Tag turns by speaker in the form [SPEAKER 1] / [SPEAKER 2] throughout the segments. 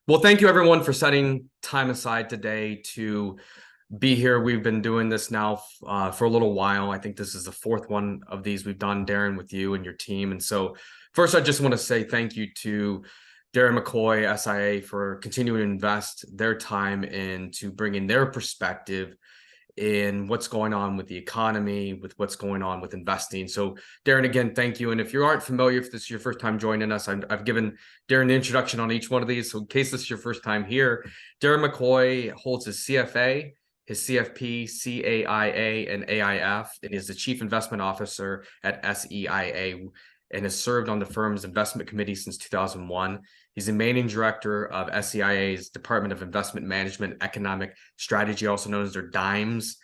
[SPEAKER 1] Well, thank you everyone for setting time aside today to be here. We've been doing this now for a little while. I think this is the fourth one of these we've done, Deron, with you and your team. And so first, I just want to say thank you to Deron McCoy, SIA, for continuing to invest their time into bringing their perspective in what's going on with the economy, with what's going on with investing. So, Deron, again, thank you. And if you aren't familiar, if this is your first time joining us, I've given Deron the introduction on each one of these. So, in case this is your first time here, Deron McCoy holds his CFA, his CFP, CAIA, and AIF, and is the Chief Investment Officer at SEIA and has served on the firm's investment committee since 2001. He's the managing director of SEIA's Department of Investment Management Economic Strategy, also known as their DIMES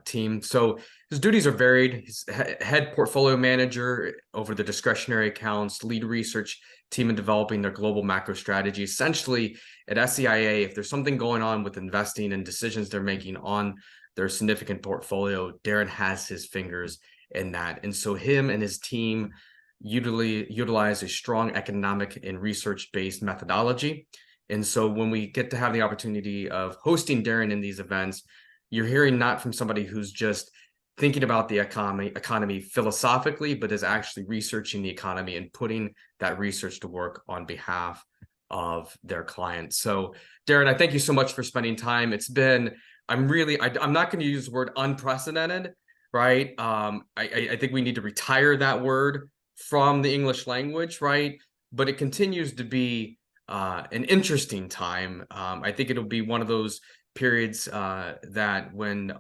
[SPEAKER 1] team. So his duties are varied. He's head portfolio manager over the discretionary accounts, lead research team in developing their global macro strategy. Essentially, at SEIA, if there's something going on with investing and decisions they're making on their significant portfolio, Deron has his fingers in that. And so him and his team utilize a strong economic and research-based methodology. And so when we get to have the opportunity of hosting Deron in these events, you're hearing not from somebody who's just thinking about the economy philosophically, but is actually researching the economy and putting that research to work on behalf of their clients. So Deron, I thank you so much for spending time. It's been, I'm not going to use the word unprecedented, right? I think we need to retire that word from the English language, right? But it continues to be an interesting time. I think it'll be one of those periods that when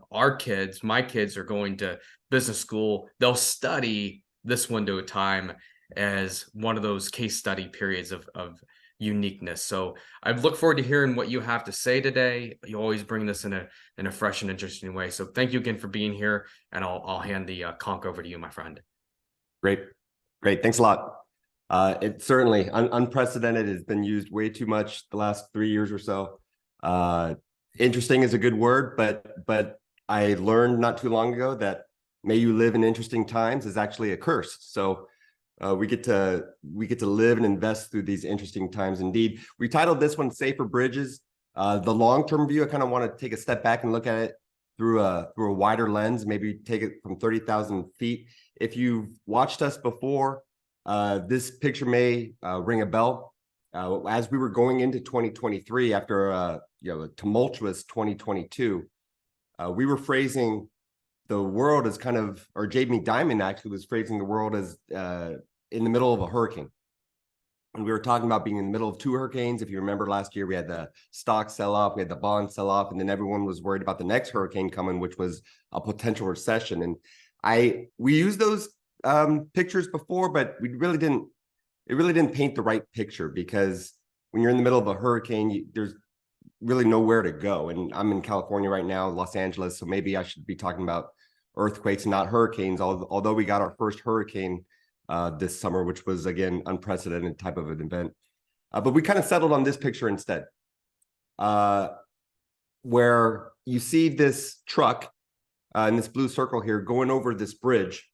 [SPEAKER 1] my kids are going to business school, they'll study this window of time as one of those case study periods of uniqueness. So I look forward to hearing what you have to say today. You always bring this in a fresh and interesting way. So thank you again for being here, and I'll hand the conch over to you, my friend.
[SPEAKER 2] Great. Thanks a lot. It certainly unprecedented has been used way too much the last 3 years or so. Interesting is a good word, but I learned not too long ago that may you live in interesting times is actually a curse. So we get to live and invest through these interesting times. Indeed, we titled this one "Safer Bridges." The long-term view, I kind of want to take a step back and look at it through a wider lens, maybe take it from 30,000 feet. If you've watched us before, this picture may ring a bell. As we were going into 2023, after a tumultuous 2022, we were phrasing the world as kind of, or Jamie Dimon actually was phrasing the world as in the middle of a hurricane. And we were talking about being in the middle of two hurricanes. If you remember last year, we had the stock sell-off, we had the bond sell-off, and then everyone was worried about the next hurricane coming, which was a potential recession. And we used those pictures before, but it really didn't paint the right picture, because when you're in the middle of a hurricane, there's really nowhere to go. And I'm in California right now, Los Angeles, so maybe I should be talking about earthquakes and not hurricanes, although we got our first hurricane this summer, which was, again, unprecedented type of an event. But we kind of settled on this picture instead, where you see this truck in this blue circle here going over this bridge.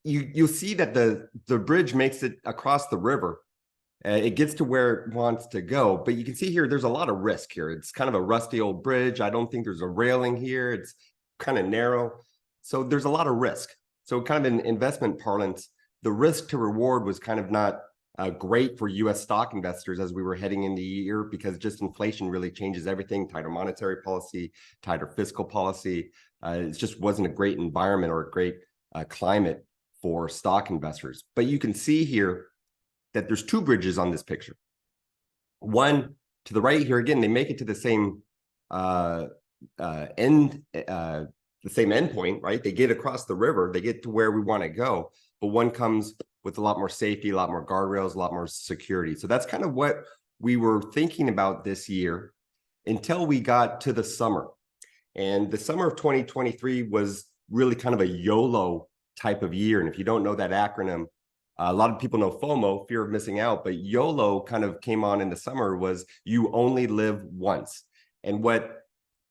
[SPEAKER 2] You'll see that the bridge makes it across the river. It gets to where it wants to go, but you can see here there's a lot of risk here. It's kind of a rusty old bridge. I don't think there's a railing here. It's kind of narrow, so there's a lot of risk. So kind of in investment parlance, the risk to reward was kind of not great for U.S. stock investors as we were heading into the year, because just inflation really changes everything. Tighter monetary policy, tighter fiscal policy. It just wasn't a great environment or a great climate for stock investors. But you can see here that there's two bridges on this picture. One to the right here, again, they make it to the same the same endpoint, right? They get across the river, they get to where we want to go, but one comes with a lot more safety, a lot more guardrails, a lot more security. So that's kind of what we were thinking about this year until we got to the summer. And the summer of 2023 was really kind of a YOLO type of year. And if you don't know that acronym, a lot of people know FOMO, fear of missing out, but YOLO kind of came on in the summer, was you only live once. And what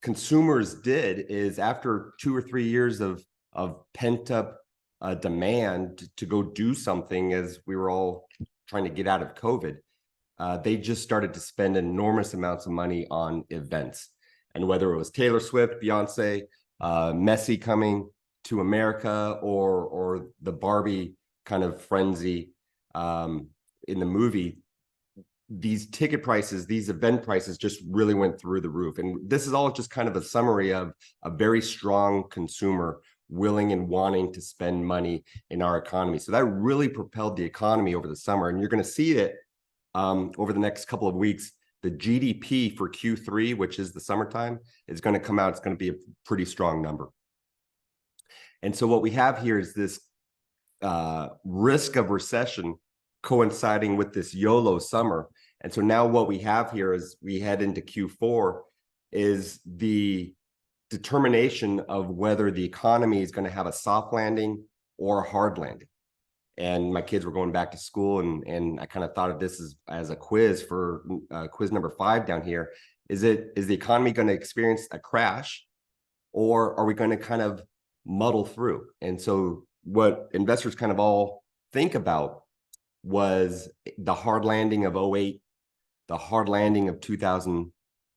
[SPEAKER 2] consumers did is, after 2 or 3 years of pent-up demand to go do something, as we were all trying to get out of COVID, they just started to spend enormous amounts of money on events. And whether it was Taylor Swift, Beyonce, Messi coming to America, or the Barbie kind of frenzy in the movie, these ticket prices, these event prices just really went through the roof. And this is all just kind of a summary of a very strong consumer willing and wanting to spend money in our economy. So that really propelled the economy over the summer. And you're going to see it over the next couple of weeks. The GDP for Q3, which is the summertime, is going to come out. It's going to be a pretty strong number. And so what we have here is this risk of recession coinciding with this YOLO summer. And so now what we have here as we head into Q4 is the determination of whether the economy is going to have a soft landing or a hard landing. And my kids were going back to school, and I kind of thought of this as a quiz for quiz number 5 down here. Is the economy going to experience a crash, or are we going to kind of muddle through? And so what investors kind of all think about was the hard landing of 08, the hard landing of 2000,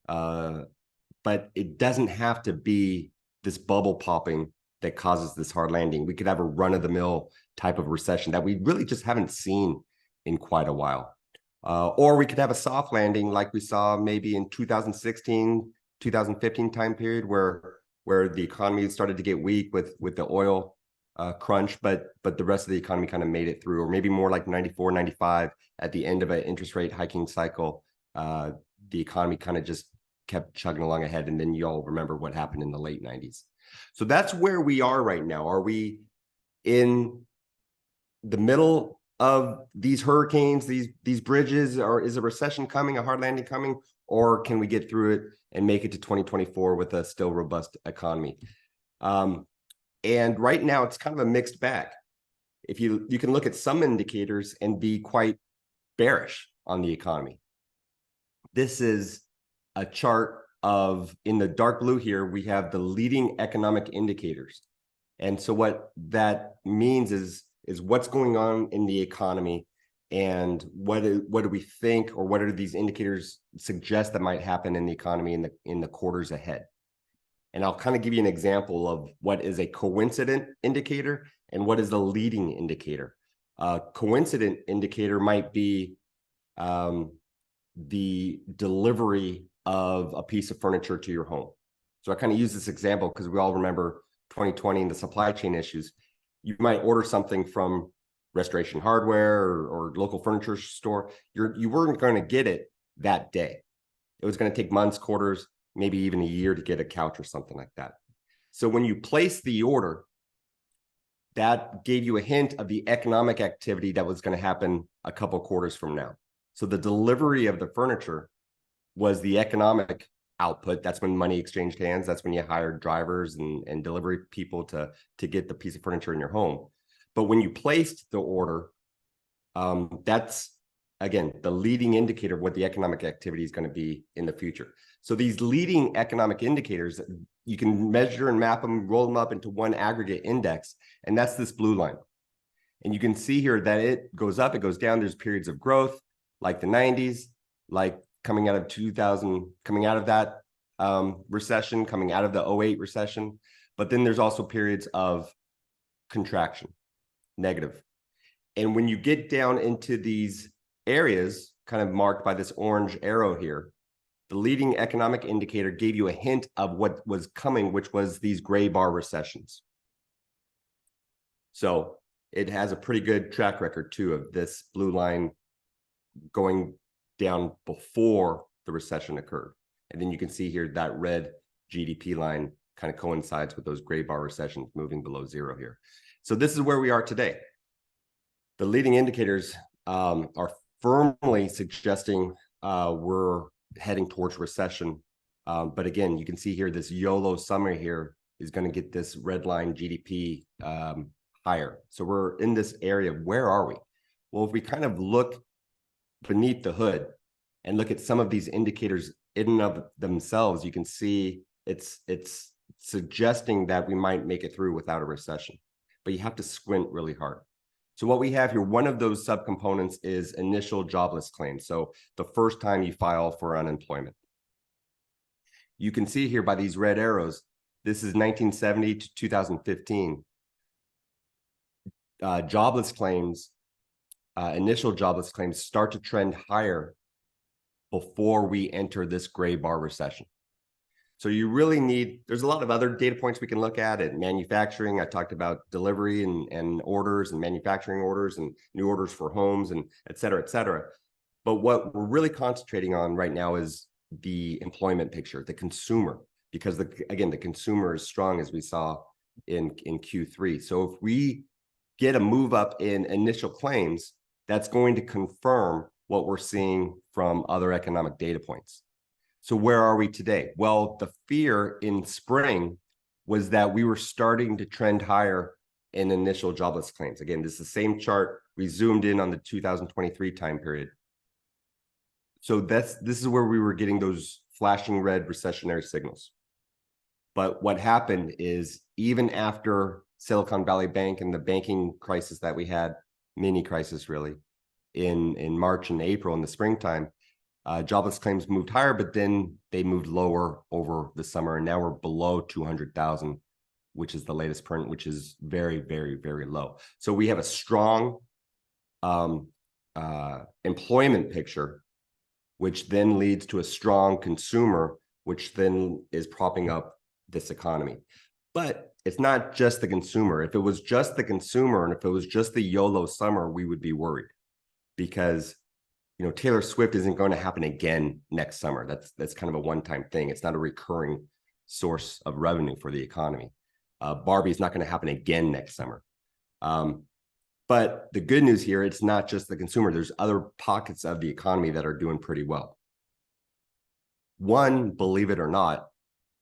[SPEAKER 2] but it doesn't have to be this bubble popping that causes this hard landing. We could have a run-of-the-mill type of recession that we really just haven't seen in quite a while. Or we could have a soft landing like we saw maybe in 2016, 2015 time period where the economy started to get weak with the oil crunch, but the rest of the economy kind of made it through, or maybe more like 94, 95 at the end of an interest rate hiking cycle. The economy kind of just kept chugging along ahead. And then you all remember what happened in the late 90s. So that's where we are right now. Are we in the middle of these hurricanes, these bridges, or is a recession coming, a hard landing coming, or can we get through it and make it to 2024 with a still robust economy? And right now it's kind of a mixed bag. If you can look at some indicators and be quite bearish on the economy. This is a chart of, in the dark blue here, we have the leading economic indicators. And so what that means is what's going on in the economy, and what do we think, or what do these indicators suggest that might happen in the economy in the quarters ahead. And I'll kind of give you an example of what is a coincident indicator and what is the leading indicator. Coincident indicator might be the delivery of a piece of furniture to your home. So I kind of use this example because we all remember 2020 and the supply chain issues. You might order something from Restoration Hardware or local furniture store. You weren't going to get it that day. It was going to take months, quarters, maybe even a year to get a couch or something like that. So when you place the order, that gave you a hint of the economic activity that was going to happen a couple quarters from now. So the delivery of the furniture was the economic output. That's when money exchanged hands. That's when you hired drivers and delivery people to get the piece of furniture in your home. But when you placed the order, that's, again, the leading indicator of what the economic activity is going to be in the future. So these leading economic indicators, you can measure and map them, roll them up into one aggregate index, and that's this blue line. And you can see here that it goes up, it goes down. There's periods of growth, like the 90s, like coming out of 2000, coming out of that recession, coming out of the 08 recession. But then there's also periods of contraction, negative. And when you get down into these areas, kind of marked by this orange arrow here, the leading economic indicator gave you a hint of what was coming, which was these gray bar recessions. So it has a pretty good track record too of this blue line going down before the recession occurred. And then you can see here that red GDP line kind of coincides with those gray bar recessions moving below zero here. So this is where we are today. The leading indicators are firmly suggesting we're heading towards recession. But again, you can see here this YOLO summer here is going to get this red line GDP higher. So we're in this area. Where are we? Well, if we kind of look beneath the hood and look at some of these indicators in and of themselves, you can see it's suggesting that we might make it through without a recession. But you have to squint really hard. So what we have here, one of those subcomponents is initial jobless claims. So the first time you file for unemployment. You can see here by these red arrows, this is 1970 to 2015. Jobless claims, initial jobless claims start to trend higher before we enter this gray bar recession. So you really need, there's a lot of other data points we can look at in manufacturing. I talked about delivery and orders and manufacturing orders and new orders for homes and et cetera, et cetera. But what we're really concentrating on right now is the employment picture, the consumer, because again, the consumer is strong as we saw in Q3. So if we get a move up in initial claims, that's going to confirm what we're seeing from other economic data points. So where are we today? Well, the fear in spring was that we were starting to trend higher in initial jobless claims. Again, this is the same chart. We zoomed in on the 2023 time period. So this is where we were getting those flashing red recessionary signals. But what happened is even after Silicon Valley Bank and the banking crisis that we had, mini crisis really, in March and April in the springtime, jobless claims moved higher, but then they moved lower over the summer. And now we're below 200,000, which is the latest print, which is very, very, very low. So we have a strong employment picture, which then leads to a strong consumer, which then is propping up this economy. But it's not just the consumer. If it was just the consumer and if it was just the YOLO summer, we would be worried because Taylor Swift isn't going to happen again next summer. That's kind of a one-time thing. It's not a recurring source of revenue for the economy. Barbie is not going to happen again next summer. But the good news here, it's not just the consumer. There's other pockets of the economy that are doing pretty well. One, believe it or not,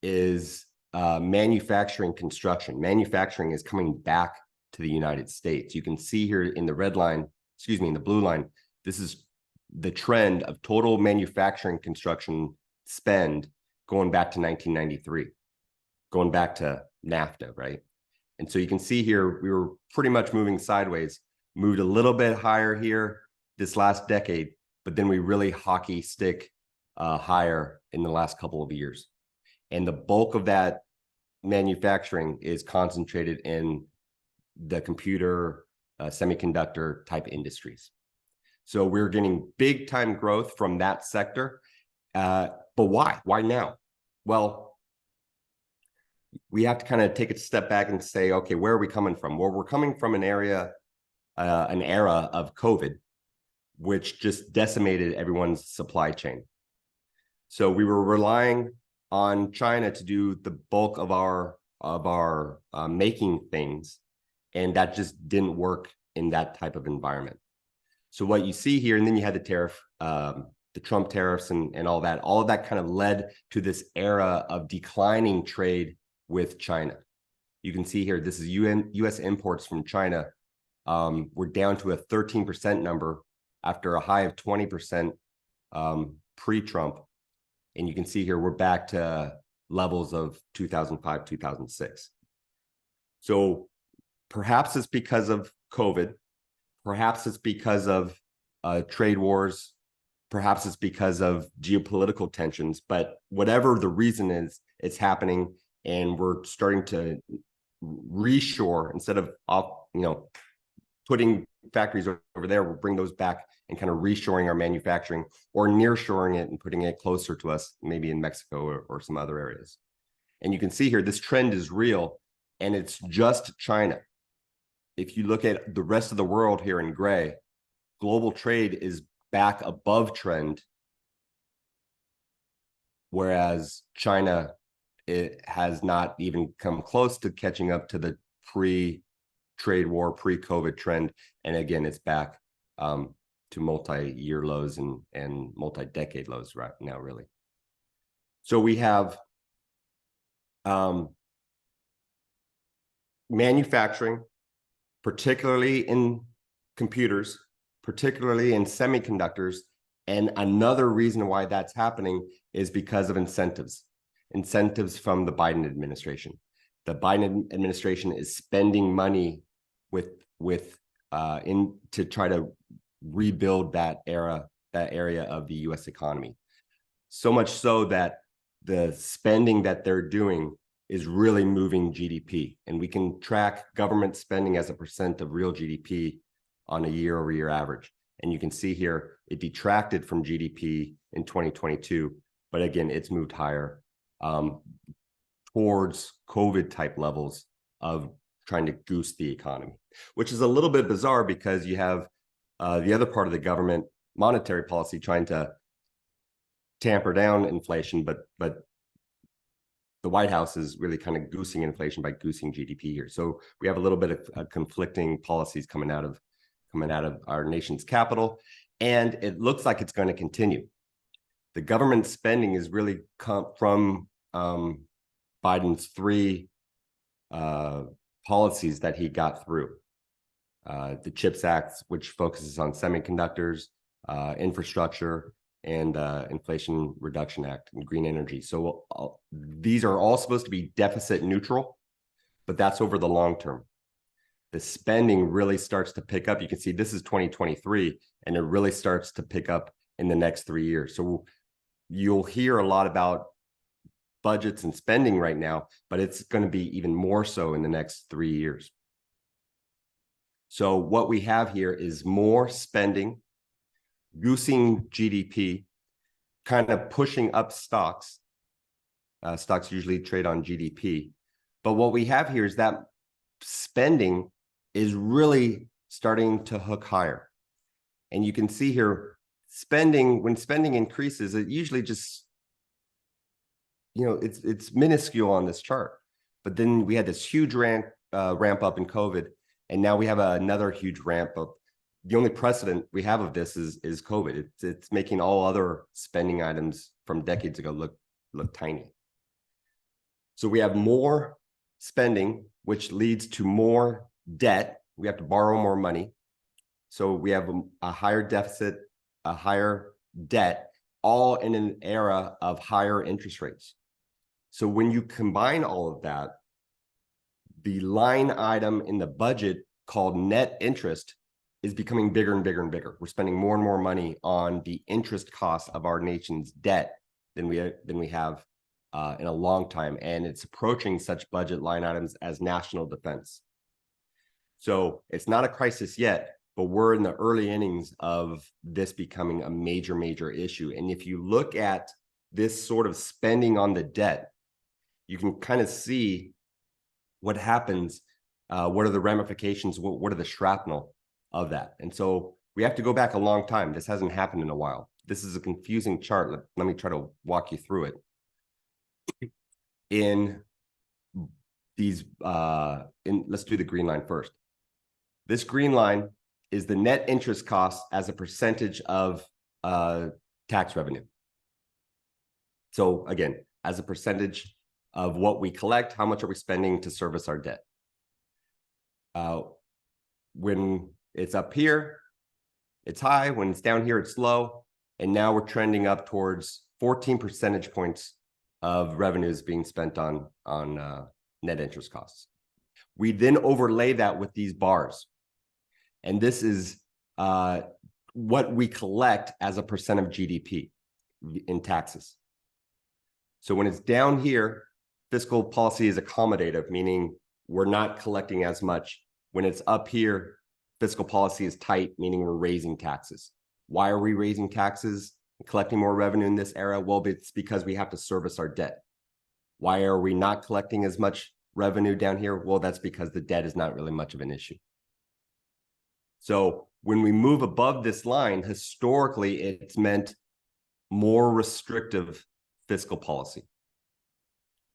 [SPEAKER 2] is manufacturing construction. Manufacturing is coming back to the United States. You can see here in the red line, in the blue line, this is the trend of total manufacturing construction spend going back to 1993, going back to NAFTA, right? And so you can see here, we were pretty much moving sideways, moved a little bit higher here this last decade, but then we really hockey stick higher in the last couple of years. And the bulk of that manufacturing is concentrated in the computer, semiconductor type industries. So we're getting big time growth from that sector. But why? Why now? Well, we have to kind of take a step back and say, okay, where are we coming from? Well, we're coming from an era of COVID, which just decimated everyone's supply chain. So we were relying on China to do the bulk of our making things, and that just didn't work in that type of environment. So what you see here, and then you had the tariff, the Trump tariffs and all of that kind of led to this era of declining trade with China. You can see here, this is US imports from China. We're down to a 13% number after a high of 20% pre-Trump. And you can see here, we're back to levels of 2005, 2006. So perhaps it's because of COVID. Perhaps it's because of trade wars. Perhaps it's because of geopolitical tensions. But whatever the reason is, it's happening. And we're starting to reshore instead of putting factories over there, we'll bring those back and kind of reshoring our manufacturing or nearshoring it and putting it closer to us, maybe in Mexico or some other areas. And you can see here, this trend is real and it's just China. If you look at the rest of the world here in gray, global trade is back above trend, whereas China, it has not even come close to catching up to the pre-trade war, pre-COVID trend. And again, it's back to multi-year lows and multi-decade lows right now, really. So we have manufacturing, particularly in computers, particularly in semiconductors. And another reason why that's happening is because of incentives from the Biden administration. The Biden administration is spending money with to try to rebuild that area of the U.S. economy. So much so that the spending that they're doing is really moving GDP, and we can track government spending as a percent of real GDP on a year-over-year average. And you can see here it detracted from GDP in 2022, but again, it's moved higher towards COVID type levels of trying to goose the economy, which is a little bit bizarre because you have the other part of the government, monetary policy, trying to tamper down inflation, but the White House is really kind of goosing inflation by goosing GDP here. So we have a little bit of conflicting policies coming out of our nation's capital, and it looks like it's going to continue. The government spending is really come from Biden's three policies that he got through. The CHIPS Act, which focuses on semiconductors, infrastructure, and Inflation Reduction Act and green energy. So these are all supposed to be deficit neutral, but that's over the long term. The spending really starts to pick up. You can see this is 2023, and it really starts to pick up in the next 3 years. So you'll hear a lot about budgets and spending right now, but it's going to be even more so in the next 3 years. So what we have here is more spending, goosing GDP, kind of pushing up stocks. Stocks usually trade on GDP. But what we have here is that spending is really starting to hook higher. And you can see here, when spending increases, it usually just, it's minuscule on this chart. But then we had this huge ramp up in COVID, and now we have another huge ramp up. The only precedent we have of this is COVID. It's making all other spending items from decades ago look tiny. So we have more spending, which leads to more debt. We have to borrow more money. So we have a higher deficit, a higher debt, all in an era of higher interest rates. So when you combine all of that, the line item in the budget called net interest is becoming bigger and bigger and bigger. We're spending more and more money on the interest costs of our nation's debt than we have in a long time, and it's approaching such budget line items as national defense. So it's not a crisis yet, but we're in the early innings of this becoming a major, major issue. And if you look at this sort of spending on the debt, you can kind of see what happens, what are the ramifications, what are the shrapnel of that. And so we have to go back a long time. This hasn't happened in a while. This is a confusing chart. Let me try to walk you through it. In these, let's do the green line first. This green line is the net interest cost as a percentage of tax revenue. So again, as a percentage of what we collect, how much are we spending to service our debt? When it's up here, it's high. When it's down here, it's low. And now we're trending up towards 14 percentage points of revenues being spent on net interest costs. We then overlay that with these bars. And this is what we collect as a percent of GDP in taxes. So when it's down here, fiscal policy is accommodative, meaning we're not collecting as much. When it's up here, fiscal policy is tight, meaning we're raising taxes. Why are we raising taxes and collecting more revenue in this era? Well, it's because we have to service our debt. Why are we not collecting as much revenue down here? Well, that's because the debt is not really much of an issue. So when we move above this line, historically, it's meant more restrictive fiscal policy.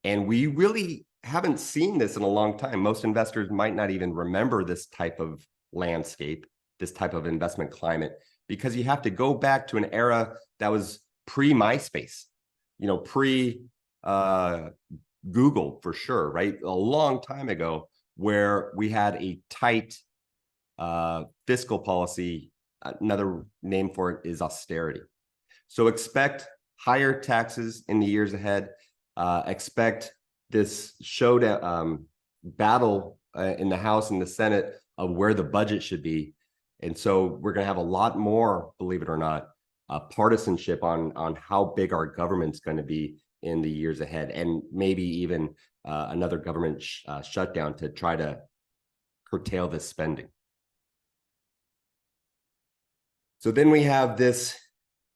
[SPEAKER 2] And we really haven't seen this in a long time. Most investors might not even remember this type of landscape, this type of investment climate, because you have to go back to an era that was pre-MySpace, pre-Google for sure, right? A long time ago, where we had a tight fiscal policy. Another name for it is austerity. So expect higher taxes in the years ahead. Expect this showdown battle in the House and the Senate where the budget should be. And so we're going to have a lot more, believe it or not, partisanship on how big our government's going to be in the years ahead, and maybe even another government shutdown to try to curtail this spending. So then we have this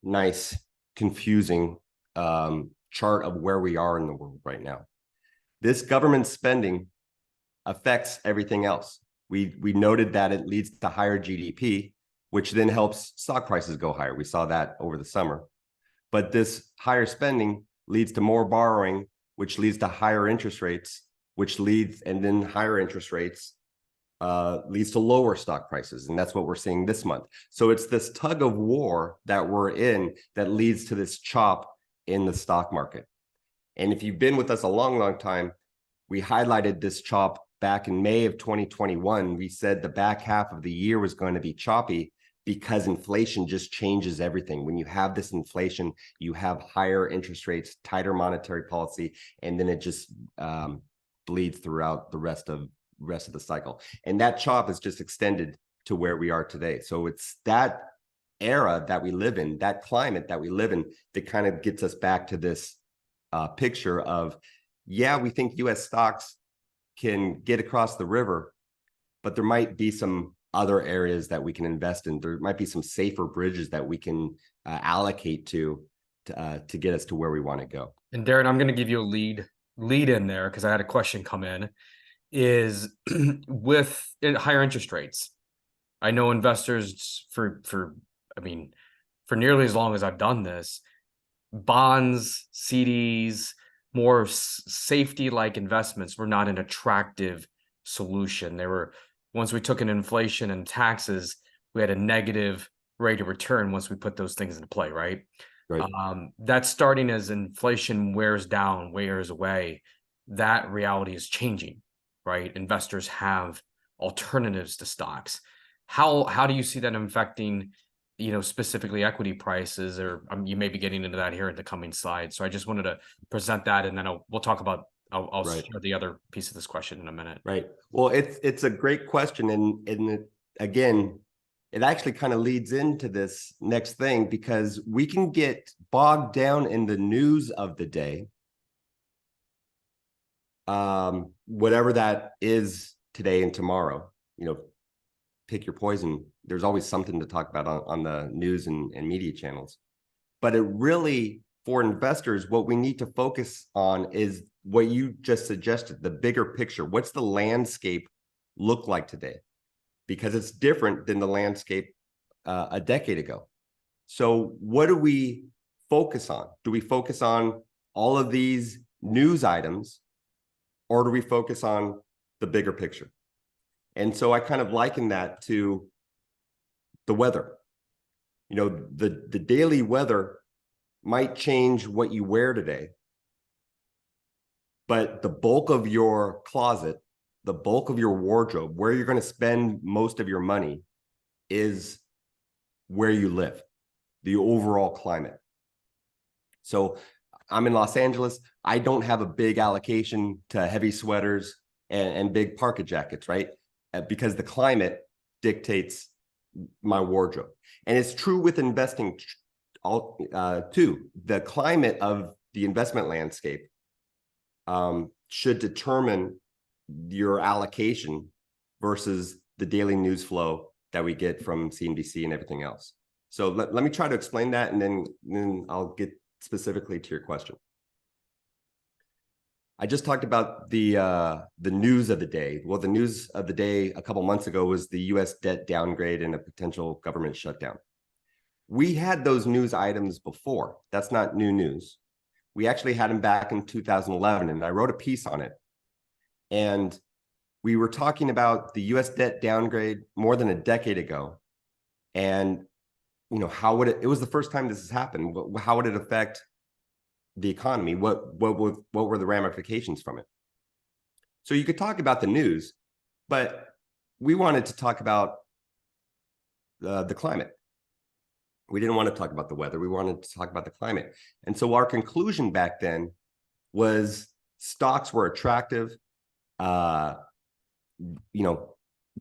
[SPEAKER 2] nice, confusing chart of where we are in the world right now. This government spending affects everything else. We noted that it leads to higher GDP, which then helps stock prices go higher. We saw that over the summer. But this higher spending leads to more borrowing, which leads to higher interest rates, and then higher interest rates leads to lower stock prices. And that's what we're seeing this month. So it's this tug of war that we're in that leads to this chop in the stock market. And if you've been with us a long, long time, we highlighted this chop back in May of 2021. We said the back half of the year was going to be choppy because inflation just changes everything. When you have this inflation, you have higher interest rates, tighter monetary policy, and then it just bleeds throughout the rest of the cycle. And that chop is just extended to where we are today. So it's that era that we live in, that climate that we live in, that kind of gets us back to this picture of, yeah, we think US stocks can get across the river, but there might be some other areas that we can invest in. There might be some safer bridges that we can allocate to get us to where we want to go.
[SPEAKER 1] And Darren, I'm going to give you a lead in there because I had a question come in. Is with higher interest rates, I know investors for nearly as long as I've done this, bonds, CDs, more safety-like investments were not an attractive solution. They were, once we took in inflation and taxes, we had a negative rate of return once we put those things into play, right?
[SPEAKER 2] Right.
[SPEAKER 1] That's starting as inflation wears away. That reality is changing, right? Investors have alternatives to stocks. How do you see that affecting, specifically equity prices? Or you may be getting into that here in the coming slides. So I just wanted to present that, and then we'll talk about. I'll
[SPEAKER 2] Right.
[SPEAKER 1] share the other piece of this question in a minute.
[SPEAKER 2] Right. Well, it's a great question, and again, it actually kind of leads into this next thing, because we can get bogged down in the news of the day, whatever that is today and tomorrow. Pick your poison. There's always something to talk about on the news and media channels. But it really, for investors, what we need to focus on is what you just suggested, the bigger picture. What's the landscape look like today? Because it's different than the landscape a decade ago. So what do we focus on? Do we focus on all of these news items, or do we focus on the bigger picture? And so I kind of liken that to the weather. The daily weather might change what you wear today, but the bulk of your closet, the bulk of your wardrobe, where you're going to spend most of your money, is where you live, the overall climate. So I'm in Los Angeles. I don't have a big allocation to heavy sweaters and big parka jackets, right? Because the climate dictates my wardrobe. And it's true with investing too. The climate of the investment landscape should determine your allocation versus the daily news flow that we get from CNBC and everything else. So let me try to explain that, and then I'll get specifically to your question. I just talked about the news of the day. Well, the news of the day a couple months ago was the U.S. debt downgrade and a potential government shutdown. We had those news items before. That's not new news. We actually had them back in 2011, and I wrote a piece on it. And we were talking about the U.S. debt downgrade more than a decade ago. And, how would it was the first time this has happened. How would it affect the economy? What were the ramifications from it? So you could talk about the news, but we wanted to talk about the climate. We didn't want to talk about the weather. We wanted to talk about the climate. And so our conclusion back then was stocks were attractive.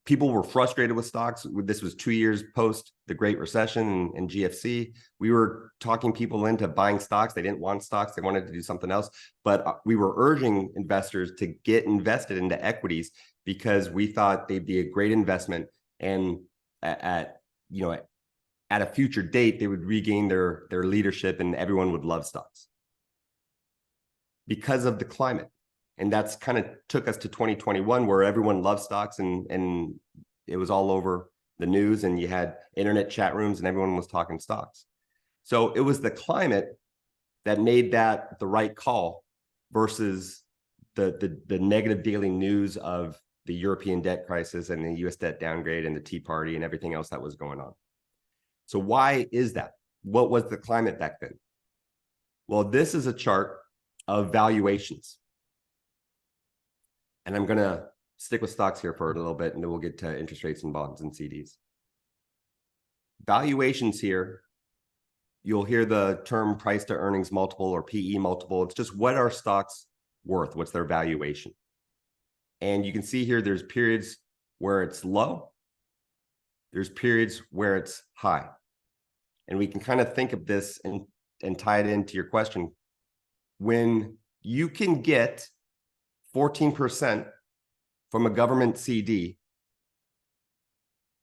[SPEAKER 2] People were frustrated with stocks. This was 2 years post the Great Recession and GFC. We were talking people into buying stocks. They didn't want stocks. They wanted to do something else. But we were urging investors to get invested into equities because we thought they'd be a great investment. And at a future date, they would regain their leadership and everyone would love stocks because of the climate. And that's kind of took us to 2021 where everyone loved stocks and it was all over the news and you had internet chat rooms and everyone was talking stocks. So it was the climate that made that the right call versus the negative daily news of the European debt crisis and the US debt downgrade and the Tea Party and everything else that was going on. So why is that? What was the climate back then? Well, this is a chart of valuations. And I'm going to stick with stocks here for a little bit, and then we'll get to interest rates and bonds and CDs. Valuations here, you'll hear the term price to earnings multiple or PE multiple. It's just what are stocks worth? What's their valuation? And you can see here there's periods where it's low. There's periods where it's high. And we can kind of think of this and tie it into your question. When you can get 14% from a government CD,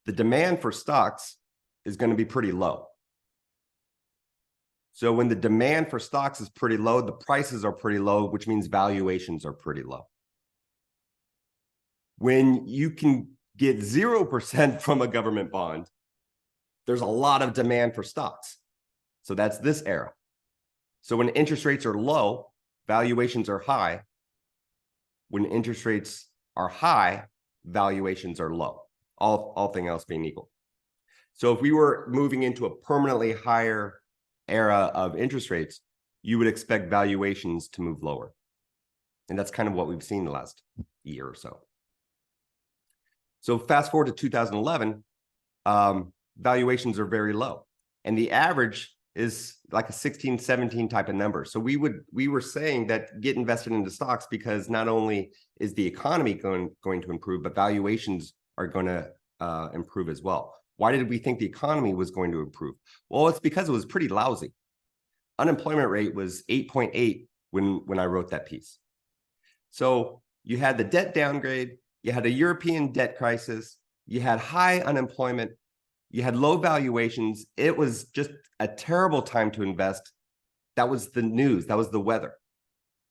[SPEAKER 2] the demand for stocks is going to be pretty low. So when the demand for stocks is pretty low, the prices are pretty low, which means valuations are pretty low. When you can get 0% from a government bond, there's a lot of demand for stocks. So that's this era. So when interest rates are low, valuations are high. When interest rates are high, valuations are low, all things else being equal. So if we were moving into a permanently higher era of interest rates, you would expect valuations to move lower. And that's kind of what we've seen the last year or so. So fast forward to 2011, valuations are very low. And the average is like a 16, 17 type of number. So we were saying that get invested into stocks because not only is the economy going to improve, but valuations are going to improve as well. Why did we think the economy was going to improve? Well, it's because it was pretty lousy. Unemployment rate was 8.8 when I wrote that piece. So you had the debt downgrade, you had a European debt crisis, you had high unemployment, you had low valuations. It was just a terrible time to invest. That was the news. That was the weather.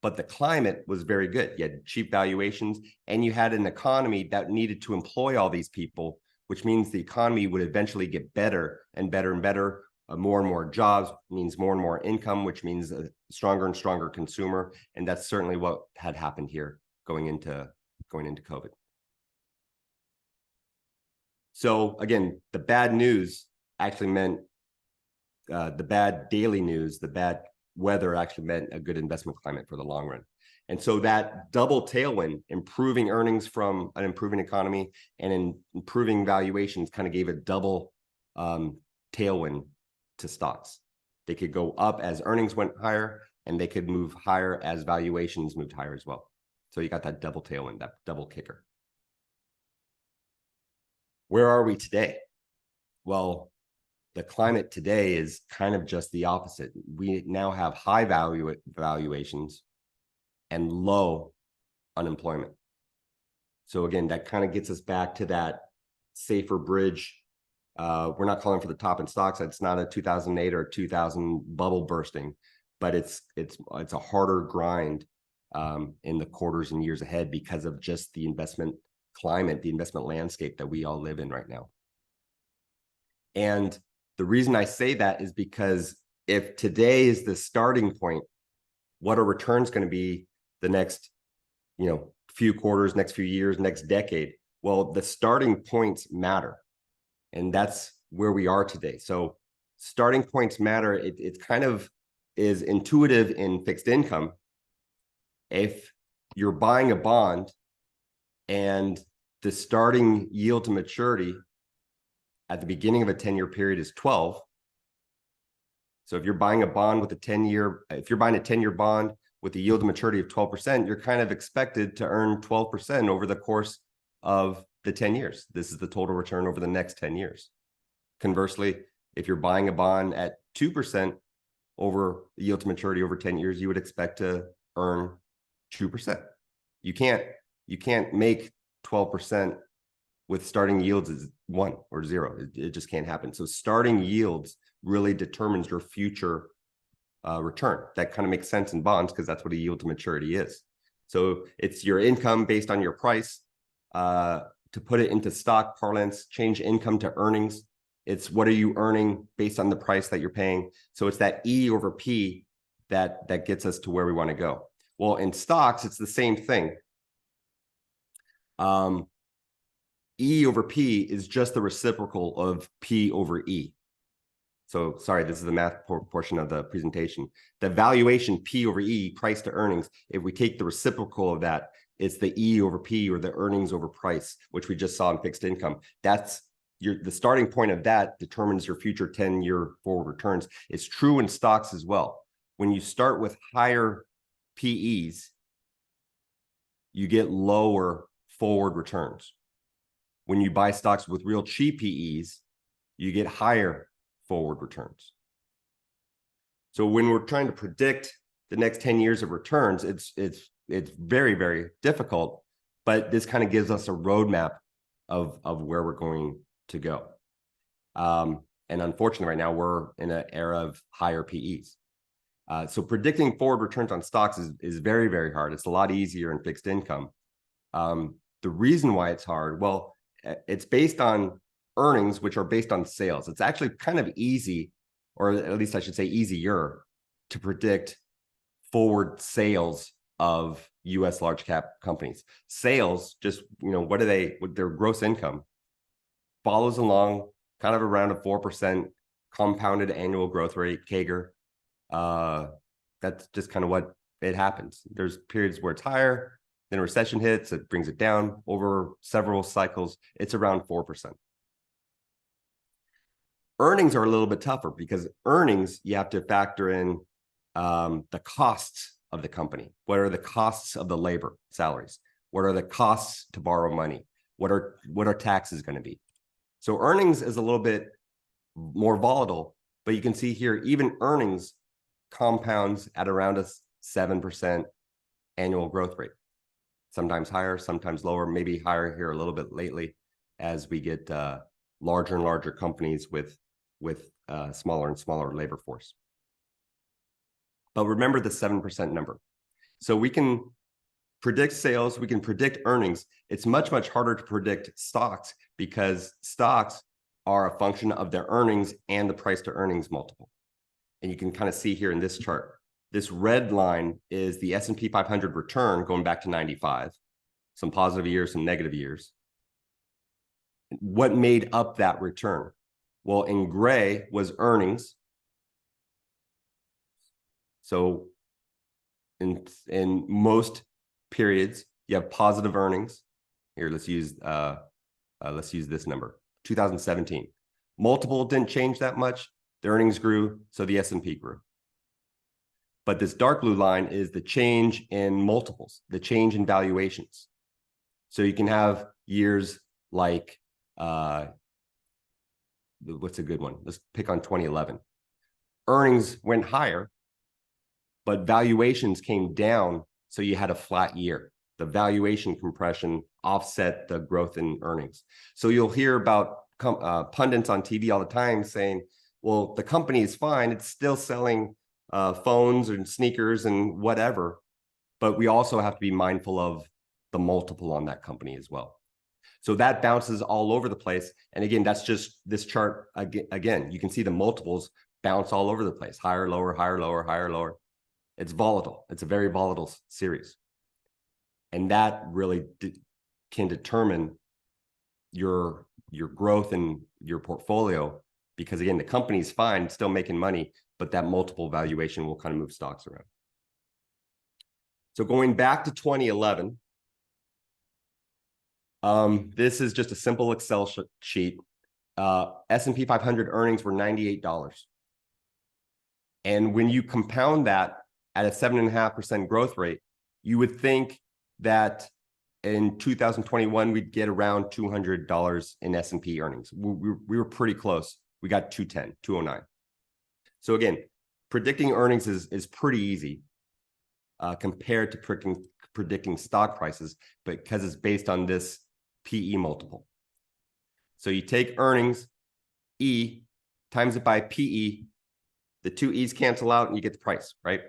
[SPEAKER 2] But the climate was very good. You had cheap valuations and you had an economy that needed to employ all these people, which means the economy would eventually get better and better and better. More and more jobs means more and more income, which means a stronger and stronger consumer. And that's certainly what had happened here going into COVID. So again, the bad news actually meant the bad daily news, the bad weather actually meant a good investment climate for the long run. And so that double tailwind, improving earnings from an improving economy and improving valuations kind of gave a double tailwind to stocks. They could go up as earnings went higher and they could move higher as valuations moved higher as well. So you got that double tailwind, that double kicker. Where are we today? Well, the climate today is kind of just the opposite. We now have high valuations and low unemployment. So again, that kind of gets us back to that safer bridge. We're not calling for the top in stocks. It's not a 2008 or 2000 bubble bursting, but it's a harder grind in the quarters and years ahead because of just the investment climate, the investment landscape that we all live in right now. And the reason I say that is because if today is the starting point, what are returns going to be the next, few quarters, next few years, next decade? Well, the starting points matter. And that's where we are today. So starting points matter. It kind of is intuitive in fixed income. If you're buying a bond and the starting yield to maturity at the beginning of a 10-year period is 12. So if you're buying a bond with a 10-year bond with a yield to maturity of 12%, you're kind of expected to earn 12% over the course of the 10 years. This is the total return over the next 10 years. Conversely, if you're buying a bond at 2% over the yield to maturity over 10 years, you would expect to earn 2%. You can't make 12% with starting yields is 1 or 0. It just can't happen. So starting yields really determines your future return. That kind of makes sense in bonds because that's what a yield to maturity is. So it's your income based on your price. To put it into stock parlance, change income to earnings. It's what are you earning based on the price that you're paying. So it's that E over P that gets us to where we want to go. Well, in stocks, it's the same thing. E over P is just the reciprocal of P over E. So sorry, this is the math portion of the presentation. The valuation P over E, price to earnings, if we take the reciprocal of that, it's the E over P or the earnings over price, which we just saw in fixed income. That's the starting point of that determines your future 10-year forward returns. It's true in stocks as well. When you start with higher PEs, you get lower forward returns. When you buy stocks with real cheap PEs, you get higher forward returns. So when we're trying to predict the next 10 years of returns, it's very, very difficult, but this kind of gives us a roadmap of where we're going to go. And unfortunately, right now we're in an era of higher PEs. So predicting forward returns on stocks is very, very hard. It's a lot easier in fixed income. The reason why it's hard, well, it's based on earnings, which are based on sales. It's actually kind of easy, or at least I should say easier, to predict forward sales of US large cap companies. Sales, just, what their gross income follows along kind of around a 4% compounded annual growth rate, CAGR. That's just kind of what it happens. There's periods where it's higher, then a recession hits, it brings it down. Over several cycles, it's around 4%. Earnings are a little bit tougher because earnings, you have to factor in the costs of the company. What are the costs of the labor, salaries? What are the costs to borrow money? What are taxes going to be? So earnings is a little bit more volatile, but you can see here, even earnings compounds at around a 7% annual growth rate. Sometimes higher, sometimes lower, maybe higher here a little bit lately as we get larger and larger companies with smaller and smaller labor force. But remember the 7% number. So we can predict sales, we can predict earnings. It's much, much harder to predict stocks because stocks are a function of their earnings and the price to earnings multiple. And you can kind of see here in this chart, this red line is the S&P 500 return going back to 95, some positive years, some negative years. What made up that return? Well, in gray was earnings. So in most periods, you have positive earnings. Here, let's use this number, 2017. Multiple didn't change that much. The earnings grew, so the S&P grew. But this dark blue line is the change in multiples, the change in valuations. So you can have years like, what's a good one? Let's pick on 2011. Earnings went higher, but valuations came down, so you had a flat year. The valuation compression offset the growth in earnings. So you'll hear about pundits on TV all the time saying, well, the company is fine. It's still selling phones and sneakers and whatever. But we also have to be mindful of the multiple on that company as well. So that bounces all over the place. And again, that's just this chart. Again, you can see the multiples bounce all over the place. Higher, lower, higher, lower, higher, lower. It's volatile. It's a very volatile series. And that really can determine your growth in your portfolio, because again, the company's fine, still making money, but that multiple valuation will kind of move stocks around. So going back to 2011, this is just a simple Excel sheet. S&P 500 earnings were $98. And when you compound that at a 7.5% growth rate, you would think that in 2021, we'd get around $200 in S&P earnings. We were pretty close. We got 210, 209. So again, predicting earnings is pretty easy compared to predicting stock prices, because it's based on this PE multiple. So you take earnings, E, times it by PE, the two E's cancel out and you get the price, right?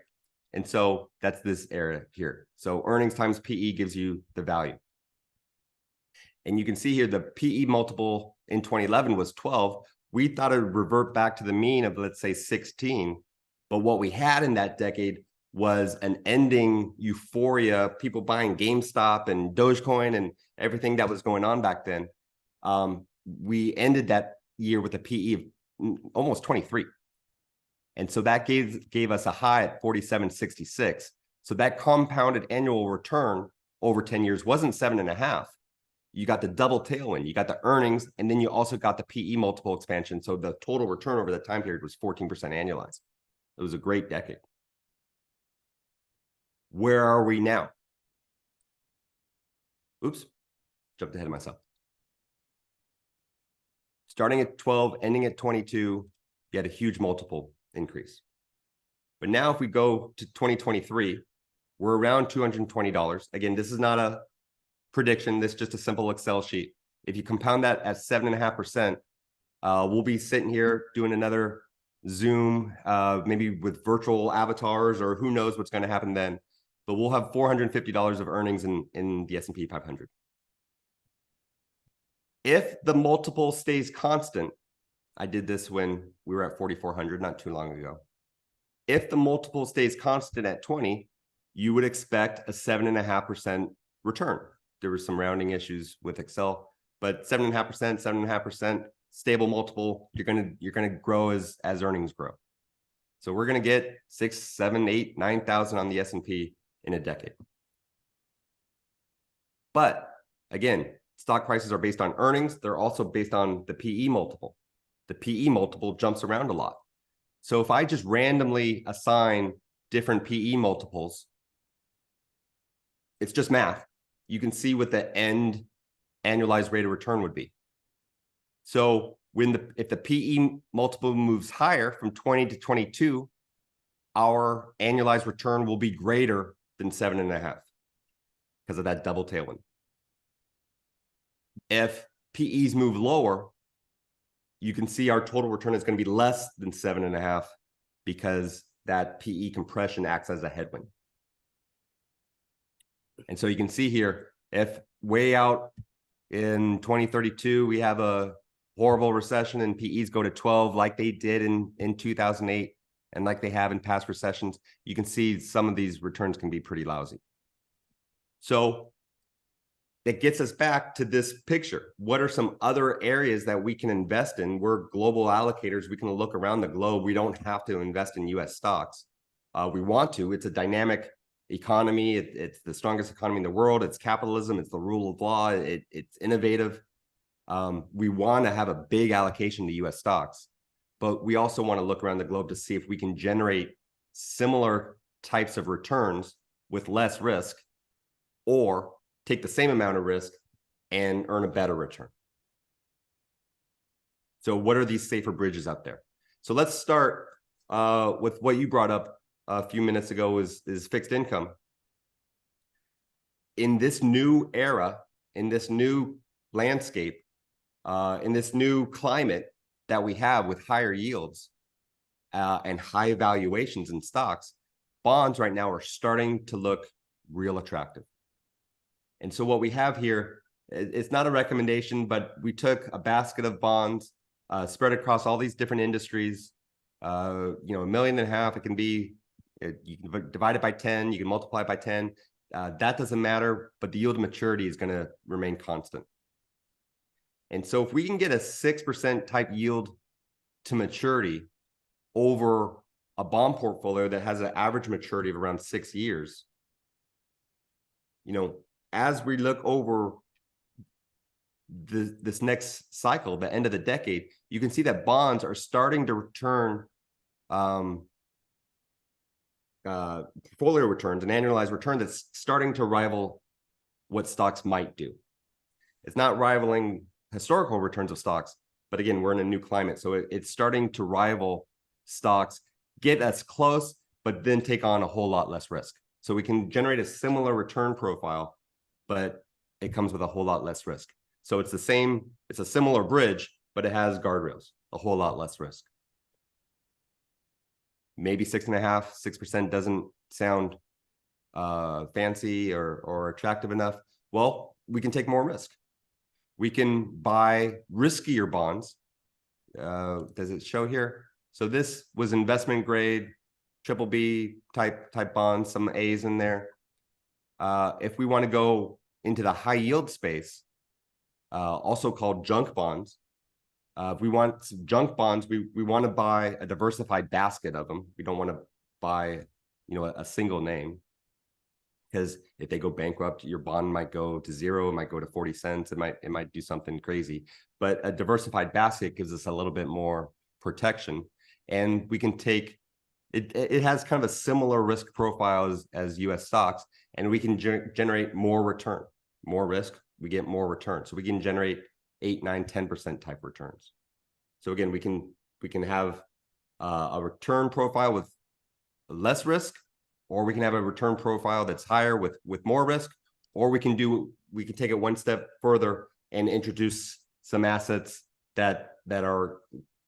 [SPEAKER 2] And so that's this area here. So earnings times PE gives you the value. And you can see here the PE multiple in 2011 was 12. We thought it would revert back to the mean of, let's say, 16. But what we had in that decade was an ending euphoria, people buying GameStop and Dogecoin and everything that was going on back then. We ended that year with a PE of almost 23. And so that gave us a high at 47.66. So that compounded annual return over 10 years wasn't 7.5. You got the double tailwind, you got the earnings, and then you also got the PE multiple expansion. So the total return over that time period was 14% annualized. It was a great decade. Where are we now? Oops, jumped ahead of myself. Starting at 12, ending at 22, you had a huge multiple increase. But now if we go to 2023, we're around $220. Again, this is not a prediction. This is just a simple Excel sheet. If you compound that at 7.5%, we'll be sitting here doing another Zoom, maybe with virtual avatars, or who knows what's going to happen then. But we'll have $450 of earnings in the S&P 500. If the multiple stays constant, I did this when we were at 4,400 not too long ago. If the multiple stays constant at 20, you would expect a 7.5% return. There were some rounding issues with Excel, but 7.5%, stable multiple, you're gonna grow as earnings grow. So we're gonna get 6, 7, 8, 9,000 on the S&P in a decade. But again, stock prices are based on earnings. They're also based on the PE multiple. The PE multiple jumps around a lot. So if I just randomly assign different PE multiples, it's just math. You can see what the end annualized rate of return would be. So if the PE multiple moves higher from 20 to 22, our annualized return will be greater than 7.5 because of that double tailwind. If PEs move lower, you can see our total return is going to be less than 7.5 because that PE compression acts as a headwind. And so you can see here, if way out in 2032, we have a horrible recession and PEs go to 12 like they did in 2008 and like they have in past recessions, you can see some of these returns can be pretty lousy. So it gets us back to this picture. What are some other areas that we can invest in? We're global allocators. We can look around the globe. We don't have to invest in US stocks. We want to. It's a dynamic economy. It's the strongest economy in the world. It's capitalism. It's the rule of law. It's innovative. We want to have a big allocation to US stocks, but we also want to look around the globe to see if we can generate similar types of returns with less risk, or take the same amount of risk and earn a better return. So what are these safer bridges out there? So let's start with what you brought up a few minutes ago is fixed income. In this new era, in this new landscape, in this new climate that we have with higher yields and high valuations in stocks, bonds right now are starting to look real attractive. And so what we have here, it's not a recommendation, but we took a basket of bonds spread across all these different industries, $1.5 million. It can be, you can divide it by 10, you can multiply it by 10. That doesn't matter, but the yield to maturity is going to remain constant. And so if we can get a 6% type yield to maturity over a bond portfolio that has an average maturity of around 6 years, as we look over this next cycle, the end of the decade, you can see that bonds are starting to return portfolio returns, an annualized return that's starting to rival what stocks might do. It's not rivaling historical returns of stocks, but again, we're in a new climate. So it's starting to rival stocks, get us close, but then take on a whole lot less risk. So we can generate a similar return profile, but it comes with a whole lot less risk. So it's a similar bridge, but it has guardrails, a whole lot less risk. Maybe 6.5%, 6% doesn't sound fancy or attractive enough. Well, we can take more risk. We can buy riskier bonds. Does it show here? So this was investment grade, triple B type bonds, some A's in there. If we want to go into the high yield space, also called junk bonds, if we want some junk bonds, we want to buy a diversified basket of them. We don't want to buy, a single name, because if they go bankrupt, your bond might go to zero, it might go to 40 cents, it might do something crazy. But a diversified basket gives us a little bit more protection, and we can take it. It has kind of a similar risk profile as U.S. stocks, and we can generate more return, more risk. We get more return, so we can generate 8, 9, 10% type returns. So again, we can have a return profile with less risk, or we can have a return profile that's higher with more risk, or we can take it one step further and introduce some assets that are,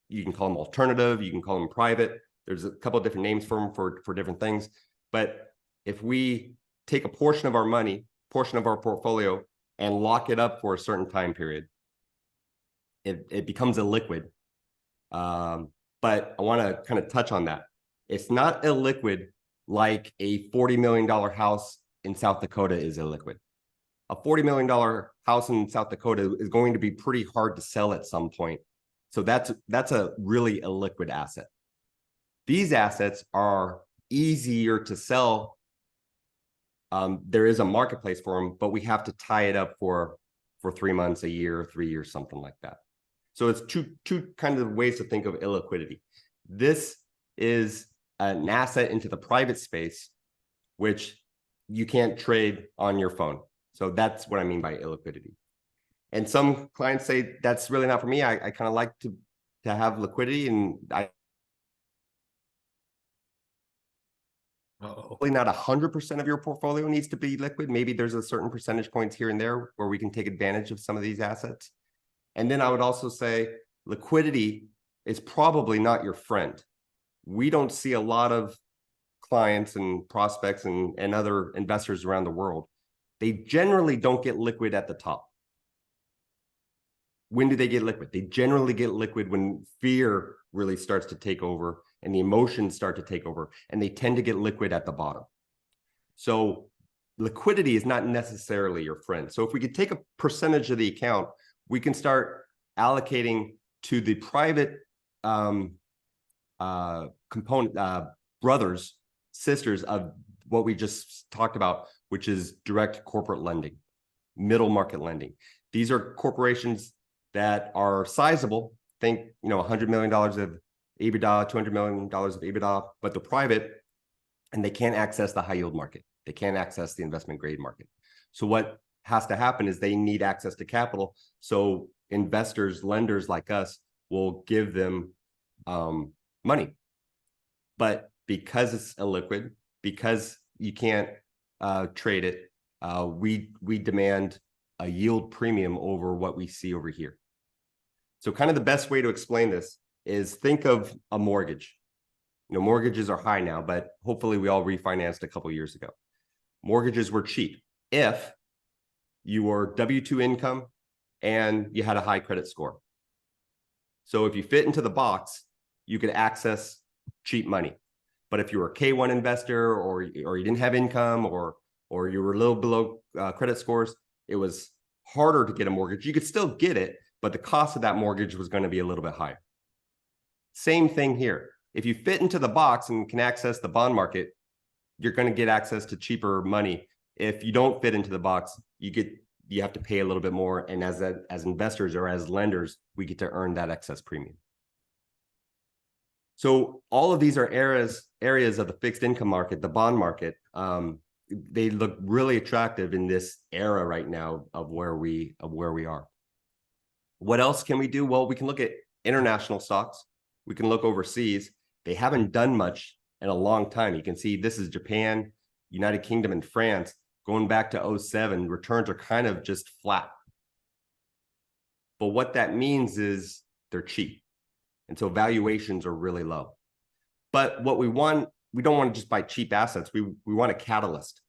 [SPEAKER 2] you can call them alternative, you can call them private. There's a couple of different names for them for different things. But if we take a portion of our money, portion of our portfolio, and lock it up for a certain time period, it becomes illiquid. But I want to kind of touch on that. It's not illiquid like a $40 million house in South Dakota is illiquid. A $40 million house in South Dakota is going to be pretty hard to sell at some point. So that's a really illiquid asset. These assets are easier to sell. There is a marketplace for them, but we have to tie it up for 3 months, a year, 3 years, something like that. So it's two kind of ways to think of illiquidity. This is an asset into the private space, which you can't trade on your phone. So that's what I mean by illiquidity. And some clients say that's really not for me. I kind of like to have liquidity, and probably not 100% of your portfolio needs to be liquid. Maybe there's a certain percentage points here and there where we can take advantage of some of these assets. And then I would also say liquidity is probably not your friend. We don't see a lot of clients and prospects and other investors around the world. They generally don't get liquid at the top. When do they get liquid? They generally get liquid when fear really starts to take over and the emotions start to take over, and they tend to get liquid at the bottom. So liquidity is not necessarily your friend. So if we could take a percentage of the account, we can start allocating to the private component, brothers, sisters of what we just talked about, which is direct corporate lending, middle market lending. These are corporations that are sizable. Think, $100 million of EBITDA, $200 million of EBITDA, but they're private and they can't access the high yield market. They can't access the investment grade market. So what has to happen is they need access to capital. So investors, lenders like us will give them money. But because it's illiquid, because you can't trade it, we demand a yield premium over what we see over here. So kind of the best way to explain this is think of a mortgage. Mortgages are high now, but hopefully we all refinanced a couple years ago. Mortgages were cheap if you were W-2 income and you had a high credit score. So if you fit into the box, you could access cheap money. But if you were a K1 investor, or you didn't have income, or you were a little below credit scores, it was harder to get a mortgage. You could still get it, but the cost of that mortgage was going to be a little bit higher. Same thing here. If you fit into the box and can access the bond market, you're going to get access to cheaper money. If you don't fit into the box, you have to pay a little bit more. And as investors or as lenders, we get to earn that excess premium. So all of these are areas of the fixed income market, the bond market, they look really attractive in this era right now of where we are. What else can we do? Well, we can look at international stocks. We can look overseas. They haven't done much in a long time. You can see this is Japan, United Kingdom, and France. Going back to 07, returns are kind of just flat. But what that means is they're cheap. And so valuations are really low. But what we want, we don't want to just buy cheap assets. We want a catalyst.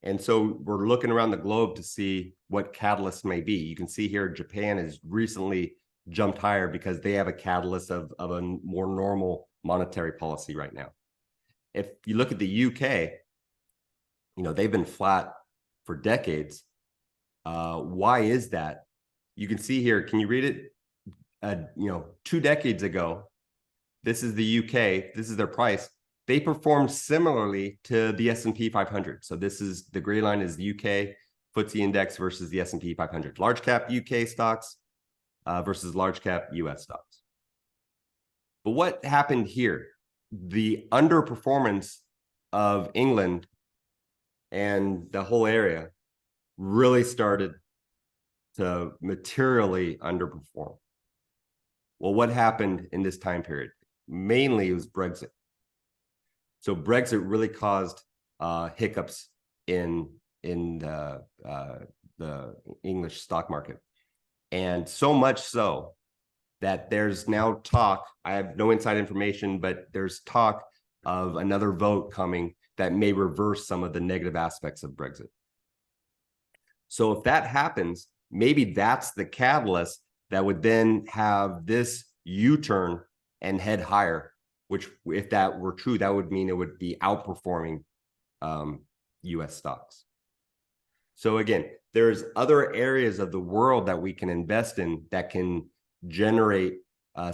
[SPEAKER 2] And so we're looking around the globe to see what catalysts may be. You can see here, Japan has recently jumped higher because they have a catalyst of a more normal monetary policy right now. If you look at the UK, you know, they've been flat for decades. Why is that? You can see here, can you read it? You know, 2 decades ago, this is the UK, this is their price. They performed similarly to the S&P 500. So this is, the gray line is the UK FTSE index versus the S&P 500. Large cap UK stocks versus large cap US stocks. But what happened here? The underperformance of England and the whole area really started to materially underperform. Well, what happened in this time period? Mainly it was Brexit. So Brexit really caused hiccups in the English stock market. And so much so that there's now talk, I have no inside information, but there's talk of another vote coming that may reverse some of the negative aspects of Brexit. So if that happens, maybe that's the catalyst that would then have this U-turn and head higher, which if that were true, that would mean it would be outperforming US stocks. So again, there's other areas of the world that we can invest in that can generate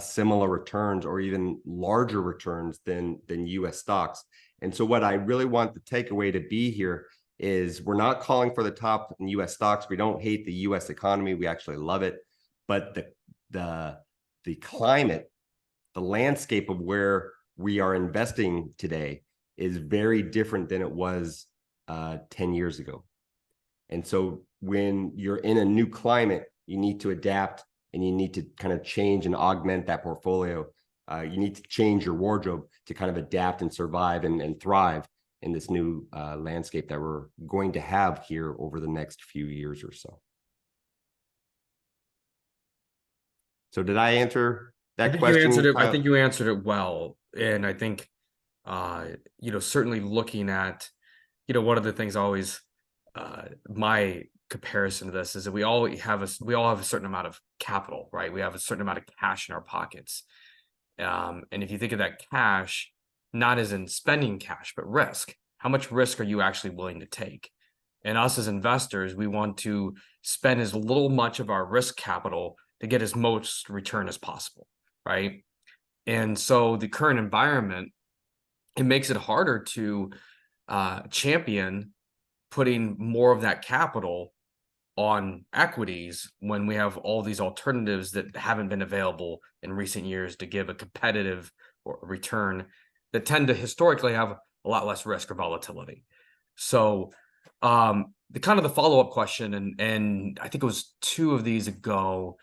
[SPEAKER 2] similar returns or even larger returns than US stocks. And so what I really want the takeaway to be here is we're not calling for the top in US stocks. We don't hate the US economy. We actually love it. But the climate, the landscape of where we are investing today is very different than it was 10 years ago. And so when you're in a new climate, you need to adapt and you need to kind of change and augment that portfolio. You need to change your wardrobe to kind of adapt and survive and thrive in this new landscape that we're going to have here over the next few years or so. So did I answer that question?
[SPEAKER 1] You answered it. I think you answered it well. And I think, you know, certainly looking at, you know, one of the things always, my comparison to this is that we all have a certain amount of capital, right? We have a certain amount of cash in our pockets. And if you think of that cash, not as in spending cash, but risk, how much risk are you actually willing to take? And us as investors, we want to spend as little much of our risk capital to get as most return as possible, right? And so the current environment, it makes it harder to champion putting more of that capital on equities when we have all these alternatives that haven't been available in recent years to give a competitive return that tend to historically have a lot less risk or volatility. So the kind of the follow-up question, and I think it was 2 of these ago,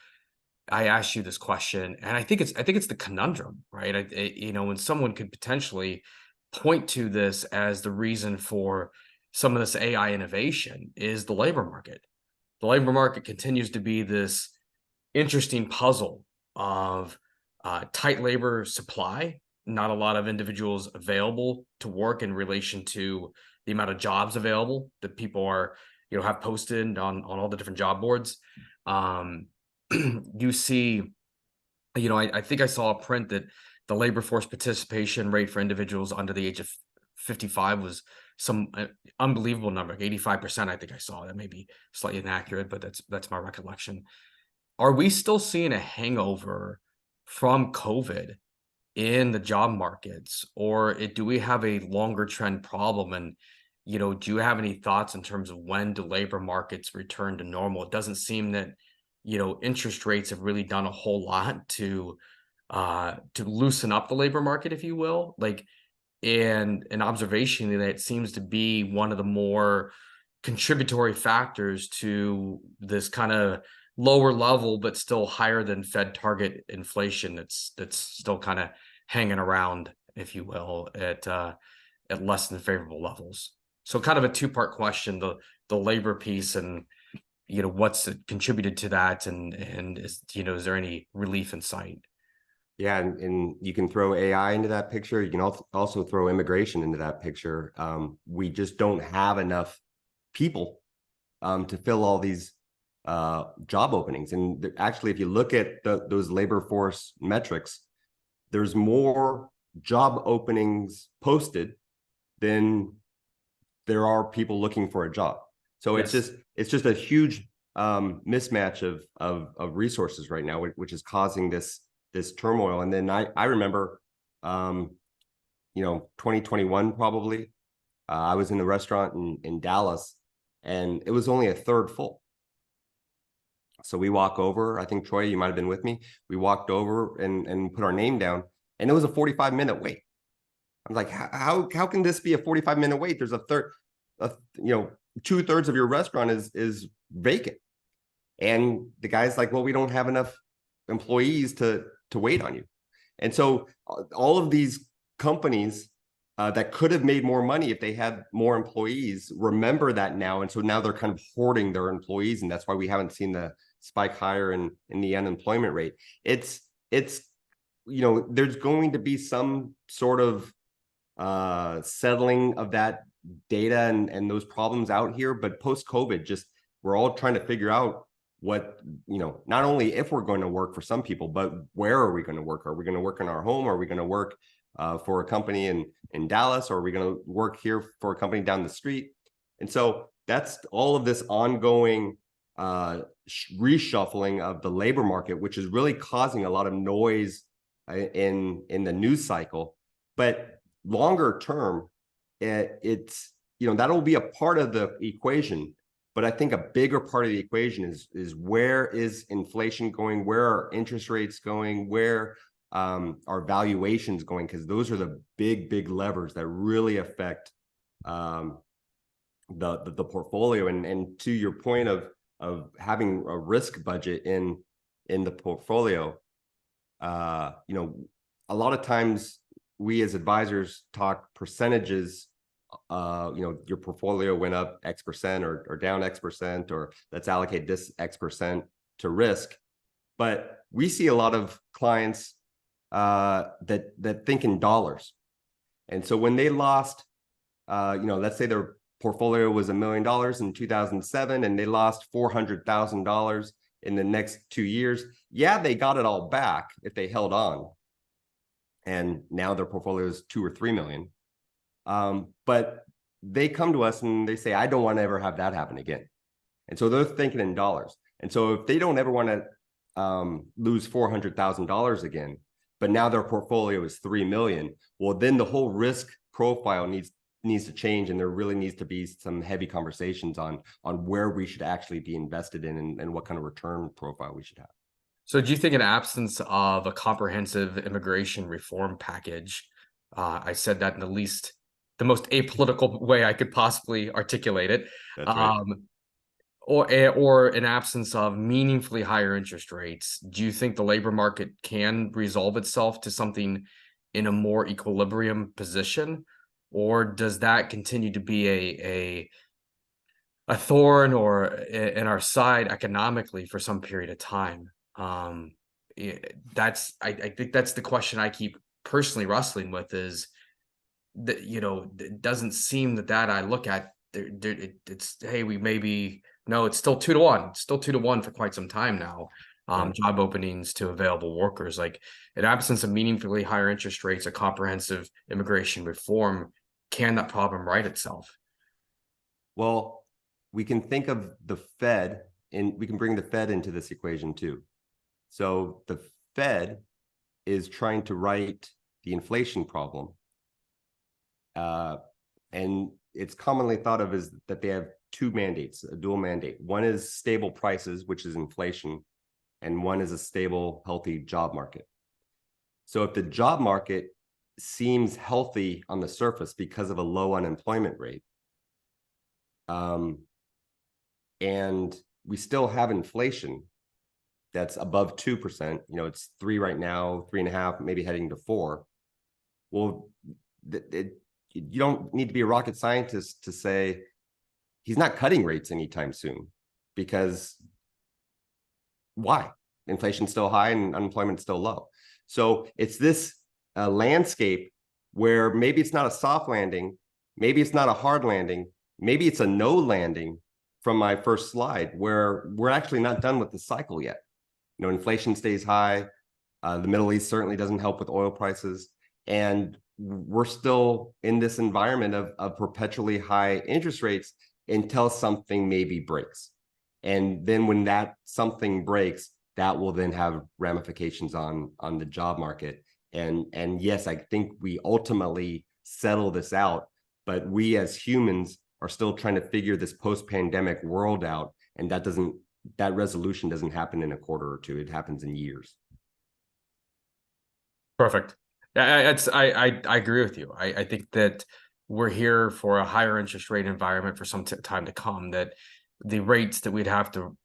[SPEAKER 1] I asked you this question, and I think it's the conundrum, right? You know, when someone could potentially point to this as the reason for some of this AI innovation is the labor market. The labor market continues to be this interesting puzzle of tight labor supply, not a lot of individuals available to work in relation to the amount of jobs available that people are, you know, have posted on all the different job boards. You see, you know, I think I saw a print that the labor force participation rate for individuals under the age of 55 was some unbelievable number, 85%. I think I saw. That may be slightly inaccurate, but that's my recollection. Are we still seeing a hangover from COVID in the job markets, or do we have a longer trend problem? And, you know, do you have any thoughts in terms of when do labor markets return to normal? It doesn't seem that, you know, interest rates have really done a whole lot to loosen up the labor market, if you will. Like, and an observation that it seems to be one of the more contributory factors to this kind of lower level, but still higher than Fed target inflation. That's still kind of hanging around, if you will, at less than favorable levels. So kind of a two-part question: the labor piece, and what's contributed to that, and is is there any relief in sight?
[SPEAKER 2] Yeah, and you can throw AI into that picture. You can also throw immigration into that picture. We just don't have enough people to fill all these job openings. And actually, if you look at those labor force metrics, there's more job openings posted than there are people looking for a job. So
[SPEAKER 1] Yes.
[SPEAKER 2] it's just a huge mismatch of resources right now, which is causing this turmoil. And then I remember 2021 probably, I was in the restaurant in Dallas, and it was only a third full. So we walk over, I think Troy, you might have been with me. We walked over and put our name down, and it was a 45-minute wait. I'm like, how can this be a 45-minute wait? There's a third, 2/3 of your restaurant is vacant. And the guy's like, well, we don't have enough employees to wait on you. And so all of these companies that could have made more money if they had more employees remember that now. And so now they're kind of hoarding their employees. And that's why we haven't seen the spike higher in the unemployment rate. It's there's going to be some sort of settling of that data and those problems out here. But post-COVID, just we're all trying to figure out what, not only if we're going to work for some people, but where are we going to work? Are we going to work in our home? Are we going to work for a company in Dallas? Or are we going to work here for a company down the street? And so that's all of this ongoing reshuffling of the labor market, which is really causing a lot of noise in the news cycle. But longer term, it's that'll be a part of the equation. But I think a bigger part of the equation is where is inflation going? Where are interest rates going? Where are valuations going? Because those are the big levers that really affect the portfolio. And to your point of having a risk budget in the portfolio, a lot of times we as advisors talk percentages. Your portfolio went up X% or down X%, or let's allocate this X% to risk. But we see a lot of clients that think in dollars. And so when they lost, let's say their portfolio was $1 million in 2007, and they lost $400,000 in the next 2 years. Yeah, they got it all back if they held on. And now their portfolio is 2 or 3 million. But they come to us and they say, I don't want to ever have that happen again. And so they're thinking in dollars. And so if they don't ever want to lose $400,000 again, but now their portfolio is 3 million, well, then the whole risk profile needs to change. And there really needs to be some heavy conversations on where we should actually be invested in and what kind of return profile we should have.
[SPEAKER 1] So do you think in absence of a comprehensive immigration reform package, I said that in the most apolitical way I could possibly articulate it,
[SPEAKER 2] That's right.
[SPEAKER 1] or an absence of meaningfully higher interest rates, do you think the labor market can resolve itself to something in a more equilibrium position? Or does that continue to be a thorn or in our side economically for some period of time? I think that's the question I keep personally wrestling with, is that, it doesn't seem that I look at it's, hey, it's still 2-1. It's still 2-1 for quite some time now. Job openings to available workers, like in absence of meaningfully higher interest rates, a comprehensive immigration reform, can that problem right itself?
[SPEAKER 2] Well, we can think of the Fed, and we can bring the Fed into this equation too. So the Fed is trying to right the inflation problem. And it's commonly thought of as that they have two mandates, a dual mandate. One is stable prices, which is inflation, and one is a stable, healthy job market. So if the job market seems healthy on the surface because of a low unemployment rate. And we still have inflation that's above 2%. You know, it's 3 right now, 3.5, maybe heading to 4. Well, you don't need to be a rocket scientist to say he's not cutting rates anytime soon, because why? Inflation's still high and unemployment's still low. So it's this landscape where maybe it's not a soft landing, maybe it's not a hard landing, maybe it's a no landing from my first slide, where we're actually not done with the cycle yet. You know, inflation stays high. The Middle East certainly doesn't help with oil prices. And we're still in this environment of perpetually high interest rates until something maybe breaks. And then when that something breaks, that will then have ramifications on the job market. And yes, I think we ultimately settle this out, but we as humans are still trying to figure this post-pandemic world out. And that resolution doesn't happen in a quarter or two. It happens in years.
[SPEAKER 1] Perfect. I agree with you. I think that we're here for a higher interest rate environment for some time to come, that the rates that we'd have to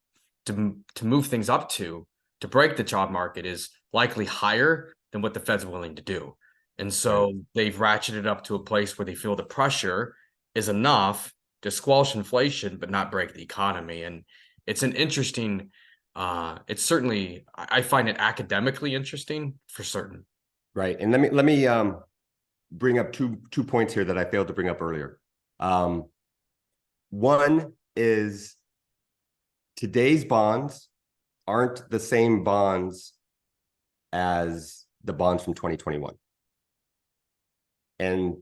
[SPEAKER 1] move things up to break the job market is likely higher than what the Fed's willing to do. And so they've ratcheted up to a place where they feel the pressure is enough to squelch inflation, but not break the economy. And it's an interesting, it's certainly, I find it academically interesting for certain.
[SPEAKER 2] Right. And let me bring up two points here that I failed to bring up earlier. One is today's bonds aren't the same bonds as the bonds from 2021. And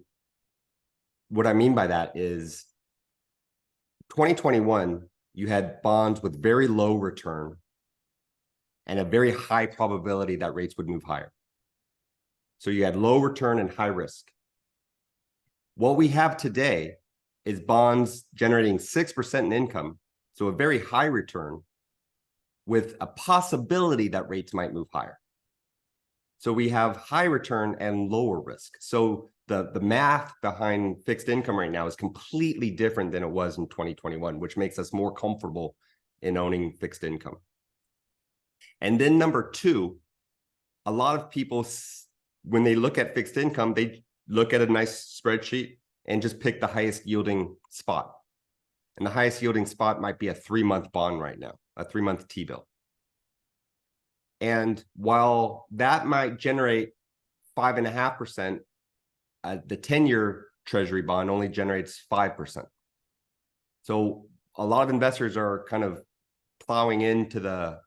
[SPEAKER 2] what I mean by that is 2021, you had bonds with very low return and a very high probability that rates would move higher. So you had low return and high risk. What we have today is bonds generating 6% in income, so a very high return with a possibility that rates might move higher. So we have high return and lower risk. So the math behind fixed income right now is completely different than it was in 2021, which makes us more comfortable in owning fixed income. And then number two, a lot of people, when they look at fixed income, they look at a nice spreadsheet and just pick the highest yielding spot. And the highest yielding spot might be a 3-month bond right now, a 3-month T-bill. And while that might generate 5.5%, the 10-year treasury bond only generates 5%. So a lot of investors are kind of plowing into the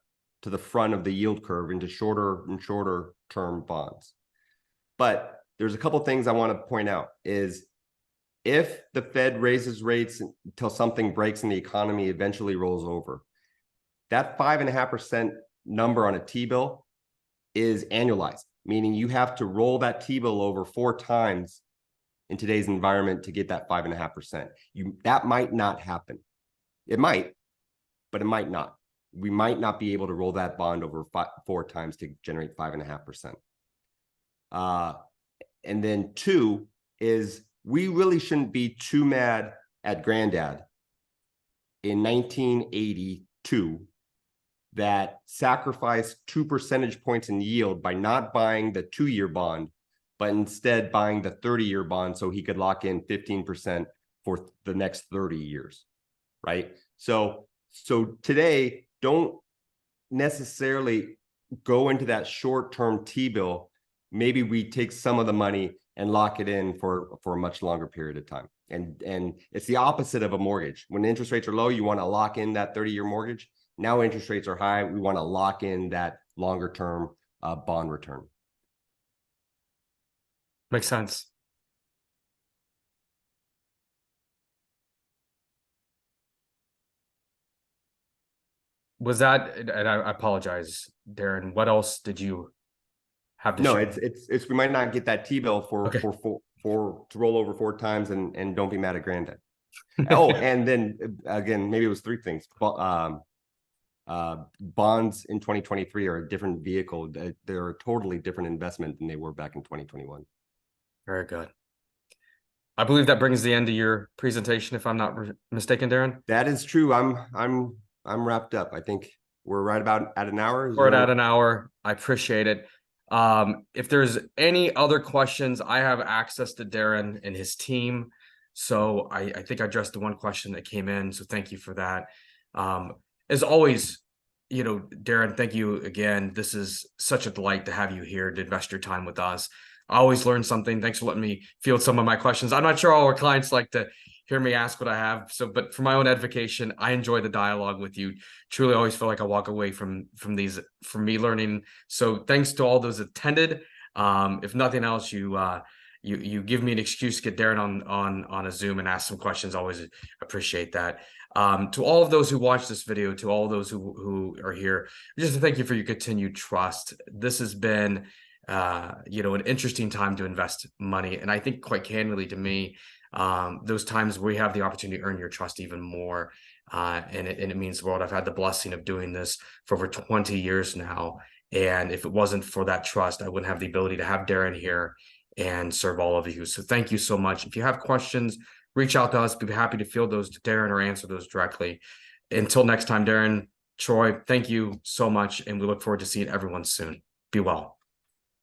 [SPEAKER 2] front of the yield curve into shorter and shorter term bonds. But there's a couple of things I want to point out is if the Fed raises rates until something breaks and the economy eventually rolls over, that 5.5% number on a T-bill is annualized, meaning you have to roll that T-bill over 4 times in today's environment to get that 5.5%. That might not happen. It might, but it might not. We might not be able to roll that bond over 4 times to generate 5.5%. And then 2 is we really shouldn't be too mad at Granddad in 1982 that sacrificed 2 percentage points in yield by not buying the 2-year bond, but instead buying the 30-year bond so he could lock in 15% for the next 30 years, right? So today, don't necessarily go into that short-term T-bill. Maybe we take some of the money and lock it in for a much longer period of time. And it's the opposite of a mortgage. When interest rates are low, you want to lock in that 30-year mortgage. Now interest rates are high. We want to lock in that longer term bond return.
[SPEAKER 1] Makes sense. Was that, and I apologize, Deron, what else did you have to
[SPEAKER 2] No,
[SPEAKER 1] share?
[SPEAKER 2] it's we might not get that T-bill
[SPEAKER 1] Okay.
[SPEAKER 2] for to roll over 4 times and don't be mad at Granddad. Oh, and then again, maybe it was 3 things. Bonds in 2023 are a different vehicle. They're a totally different investment than they were back in 2021.
[SPEAKER 1] Very good. I believe that brings the end of your presentation, if I'm not mistaken, Deron.
[SPEAKER 2] That is true. I'm wrapped up. I think we're right about at an hour.
[SPEAKER 1] We're at an hour. I appreciate it. If there's any other questions, I have access to Deron and his team. So I think I addressed the one question that came in. So thank you for that. As always, Deron, thank you again. This is such a delight to have you here to invest your time with us. I always learn something. Thanks for letting me field some of my questions. I'm not sure all our clients like to hear me ask what I have. So, but for my own edification, I enjoy the dialogue with you. Truly always feel like I walk away from me learning. So thanks to all those attended. If nothing else, you give me an excuse to get Deron on a Zoom and ask some questions. Always appreciate that. To all of those who watch this video, to all those who are here, just to thank you for your continued trust. This has been an interesting time to invest money. And I think quite candidly to me, those times we have the opportunity to earn your trust even more. And it means the world. I've had the blessing of doing this for over 20 years now. And if it wasn't for that trust, I wouldn't have the ability to have Deron here and serve all of you. So thank you so much. If you have questions, reach out to us. We'd be happy to field those to Deron or answer those directly. Until next time, Deron, Troy, thank you so much. And we look forward to seeing everyone soon. Be well.